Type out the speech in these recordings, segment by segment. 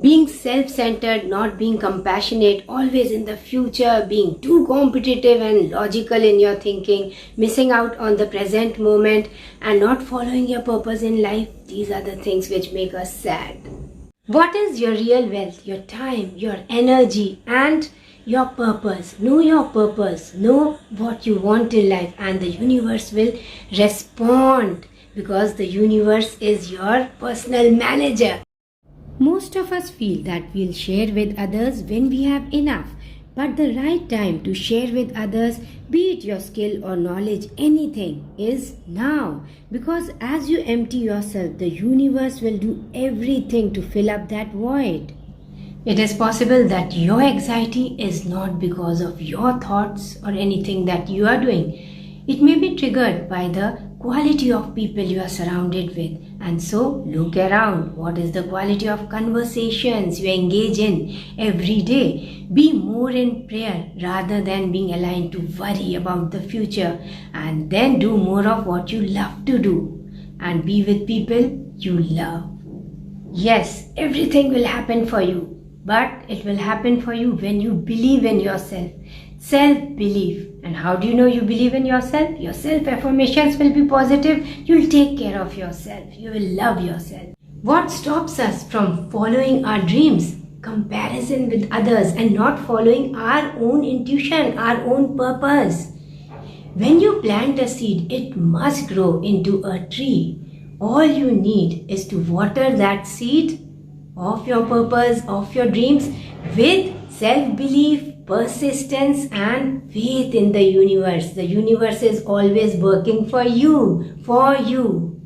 Being self-centered, not being compassionate, always in the future, being too competitive and logical in your thinking, missing out on the present moment, and not following your purpose in life, these are the things which make us sad. What is your real wealth? Your time, your energy, and your purpose. Know your purpose. Know what you want in life, and the universe will respond because the universe is your personal manager. Most of us feel that we'll share with others when we have enough, but the right time to share with others, be it your skill or knowledge, anything, is now. Because as you empty yourself, the universe will do everything to fill up that void. It is possible that your anxiety is not because of your thoughts or anything that you are doing. It may be triggered by the quality of people you are surrounded with. And so look around. What is the quality of conversations you engage in every day? Be more in prayer rather than being aligned to worry about the future. And then do more of what you love to do. And be with people you love. Yes, everything will happen for you. But it will happen for you when you believe in yourself. Self-belief. And how do you know you believe in yourself? Your self-affirmations will be positive. You'll take care of yourself. You will love yourself. What stops us from following our dreams? Comparison with others and not following our own intuition, our own purpose. When you plant a seed, it must grow into a tree. All you need is to water that seed of your purpose, of your dreams, with self-belief, persistence, and faith in the universe. The universe is always working for you, for you.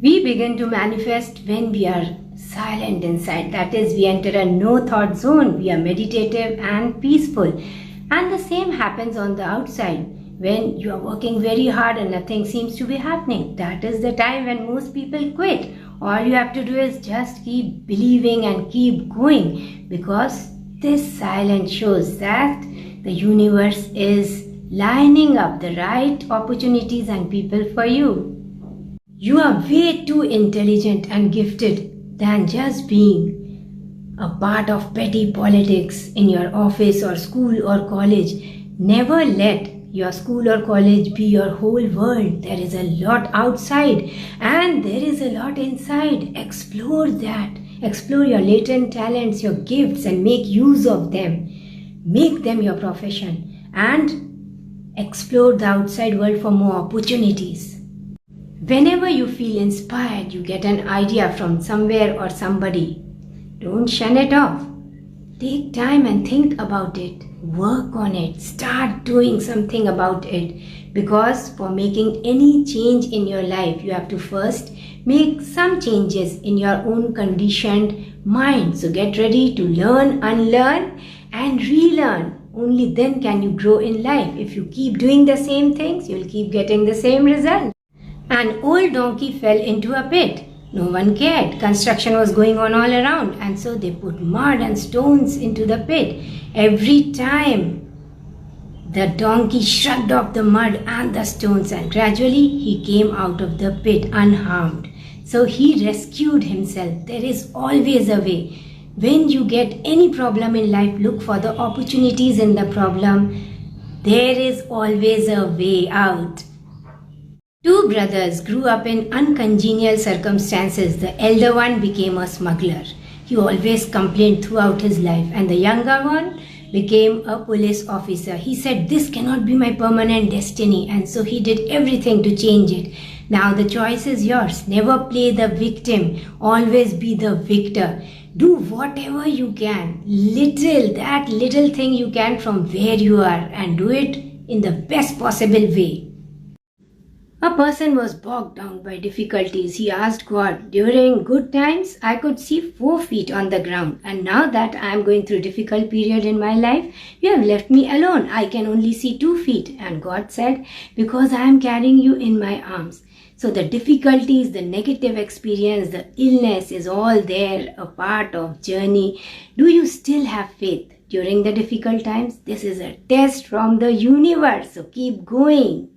We begin to manifest when we are silent inside. That is, we enter a no-thought zone. We are meditative and peaceful. And the same happens on the outside. When you are working very hard and nothing seems to be happening, that is the time when most people quit. All you have to do is just keep believing and keep going, because this silence shows that the universe is lining up the right opportunities and people for you. You are way too intelligent and gifted than just being a part of petty politics in your office or school or college. Never let your school or college be your whole world. There is a lot outside and there is a lot inside. Explore that. Explore your latent talents, your gifts, and make use of them. Make them your profession and explore the outside world for more opportunities. Whenever you feel inspired, you get an idea from somewhere or somebody. Don't shun it off. Take time and think about it. Work on it. Start doing something about it. Because for making any change in your life, you have to first make some changes in your own conditioned mind. So get ready to learn, unlearn, and relearn. Only then can you grow in life. If you keep doing the same things, you'll keep getting the same result. An old donkey fell into a pit. No one cared. Construction was going on all around, and so they put mud and stones into the pit. Every time the donkey shrugged off the mud and the stones, and gradually he came out of the pit unharmed. So he rescued himself. There is always a way. When you get any problem in life, look for the opportunities in the problem. There is always a way out. Two brothers grew up in uncongenial circumstances. The elder one became a smuggler. He always complained throughout his life, and the younger one became a police officer. He said, "This cannot be my permanent destiny," and so he did everything to change it. Now the choice is yours. Never play the victim. Always be the victor. Do whatever you can. That little thing you can from where you are, and do it in the best possible way. A person was bogged down by difficulties. He asked God, "During good times, I could see 4 feet on the ground. And now that I am going through a difficult period in my life, you have left me alone. I can only see 2 feet. And God said, "Because I am carrying you in my arms." So the difficulties, the negative experience, the illness is all there, a part of journey. Do you still have faith during the difficult times? This is a test from the universe. So keep going.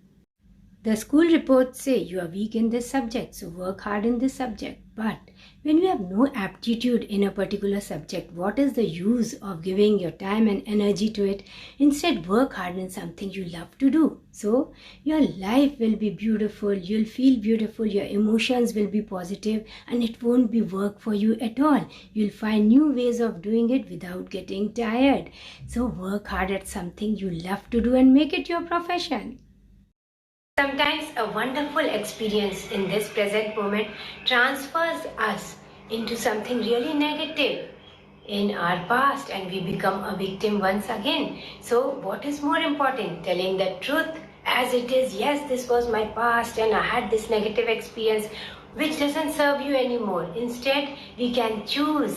The school reports say you are weak in this subject, so work hard in this subject. But When you have no aptitude in a particular subject, what is the use of giving your time and energy to it? Instead, work hard in something you love to do. So, your life will be beautiful, you'll feel beautiful, your emotions will be positive, and it won't be work for you at all. You'll find new ways of doing it without getting tired. So, work hard at something you love to do and make it your profession. Sometimes a wonderful experience in this present moment transfers us into something really negative in our past and we become a victim once again. So what is more important? Telling the truth as it is. Yes, this was my past and I had this negative experience which doesn't serve you anymore. Instead, we can choose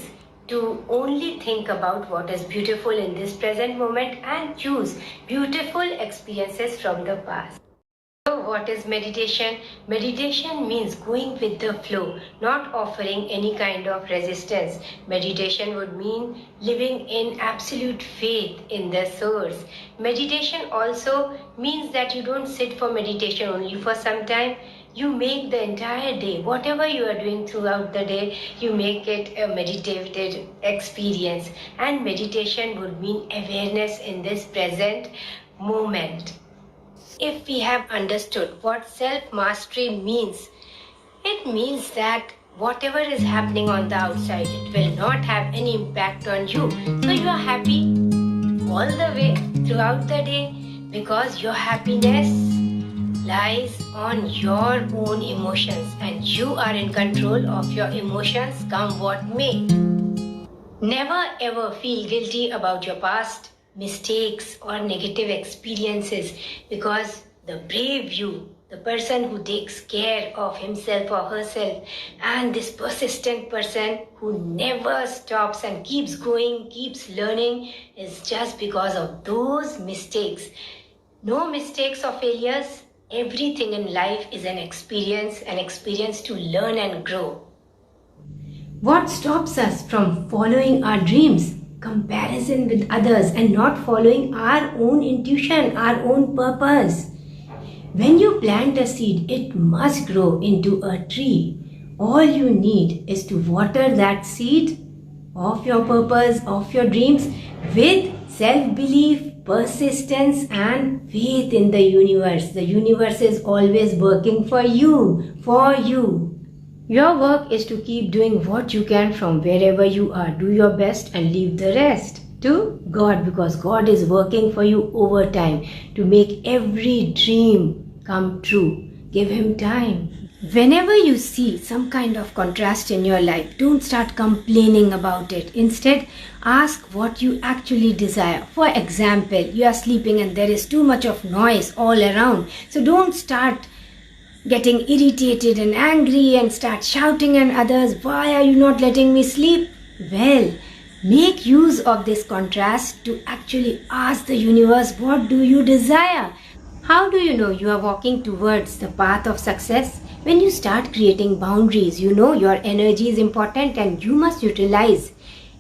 to only think about what is beautiful in this present moment and choose beautiful experiences from the past. So what is meditation? Meditation means going with the flow, not offering any kind of resistance. Meditation would mean living in absolute faith in the source. Meditation also means that you don't sit for meditation only for some time. You make the entire day, whatever you are doing throughout the day, you make it a meditative experience. And meditation would mean awareness in this present moment. If we have understood what self-mastery means, it means that whatever is happening on the outside, it will not have any impact on you. So you are happy all the way throughout the day because your happiness lies on your own emotions and you are in control of your emotions come what may. Never ever feel guilty about your past mistakes or negative experiences because the brave you, the person who takes care of himself or herself, and this persistent person who never stops and keeps going, keeps learning, is just because of those mistakes. No mistakes or failures. Everything in life is an experience to learn and grow. What stops us from following our dreams? Comparison with others and not following our own intuition, our own purpose. When you plant a seed, it must grow into a tree. All you need is to water that seed of your purpose, of your dreams with self-belief, persistence and faith in the universe. The universe is always working for you, for you. Your work is to keep doing what you can from wherever you are. Do your best and leave the rest to God because God is working for you over time to make every dream come true. Give Him time. Whenever you see some kind of contrast in your life, don't start complaining about it. Instead, ask what you actually desire. For example, you are sleeping and there is too much of noise all around. So don't start getting irritated and angry and start shouting at others, why are you not letting me sleep? Well, make use of this contrast to actually ask the universe, what do you desire? How do you know you are walking towards the path of success? When you start creating boundaries, you know your energy is important and you must utilize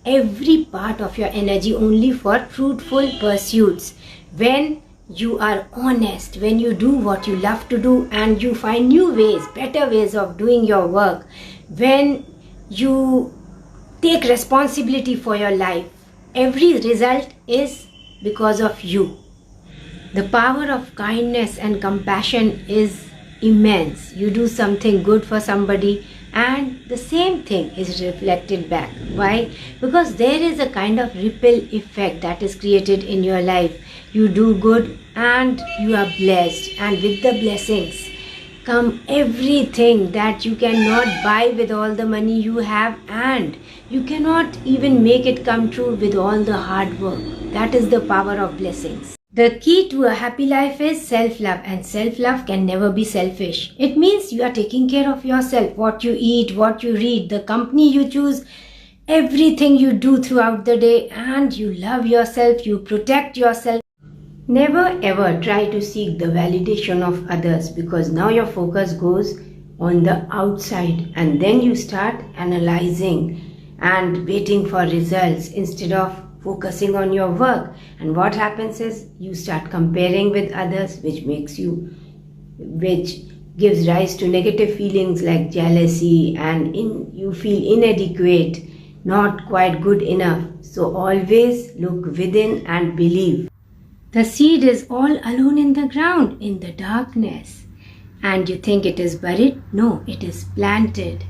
every part of your energy only for fruitful pursuits. When you are honest, when you do what you love to do and you find new ways, better ways of doing your work, when you take responsibility for your life, every result is because of you. The power of kindness and compassion is immense. You do something good for somebody and the same thing is reflected back. Why? Because there is a kind of ripple effect that is created in your life. You do good and you are blessed, and with the blessings come everything that you cannot buy with all the money you have, and you cannot even make it come true with all the hard work. That is the power of blessings. The key to a happy life is self-love, and self-love can never be selfish. It means you are taking care of yourself, what you eat, what you read, the company you choose, everything you do throughout the day, and you love yourself, you protect yourself. Never ever try to seek the validation of others because now your focus goes on the outside and then you start analyzing and waiting for results instead of focusing on your work. And what happens is you start comparing with others, which gives rise to negative feelings like jealousy and you feel inadequate, not quite good enough. So always look within and believe. The seed is all alone in the ground, in the darkness. And you think it is buried? No, it is planted.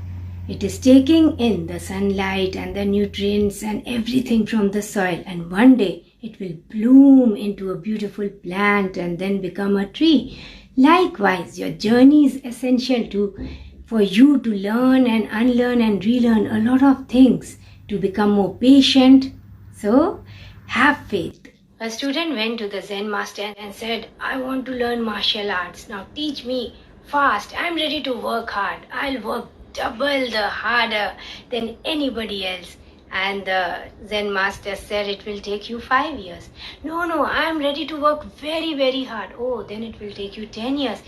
It is taking in the sunlight and the nutrients and everything from the soil. And one day it will bloom into a beautiful plant and then become a tree. Likewise, your journey is essential for you to learn and unlearn and relearn a lot of things, to become more patient. So, have faith. A student went to the Zen master and said, I want to learn martial arts. Now teach me fast. I'm ready to work hard. I'll work double the harder than anybody else. And the Zen master said, it will take you 5 years. No, I'm ready to work very, very hard. Oh, then it will take you 10 years.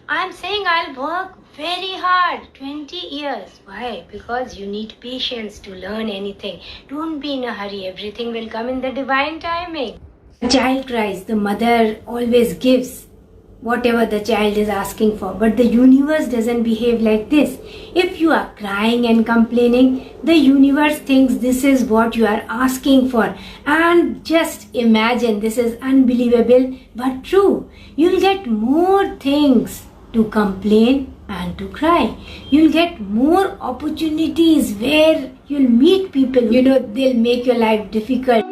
I'm saying I'll work very hard, 20 years. Why? Because you need patience to learn anything. Don't be in a hurry. Everything will come in the divine timing. The child cries, the mother always gives whatever the child is asking for. But the universe doesn't behave like this. If you are crying and complaining, the universe thinks this is what you are asking for. And just imagine, this is unbelievable but true. You'll get more things to complain and to cry. You'll get more opportunities where you'll meet people, they'll make your life difficult.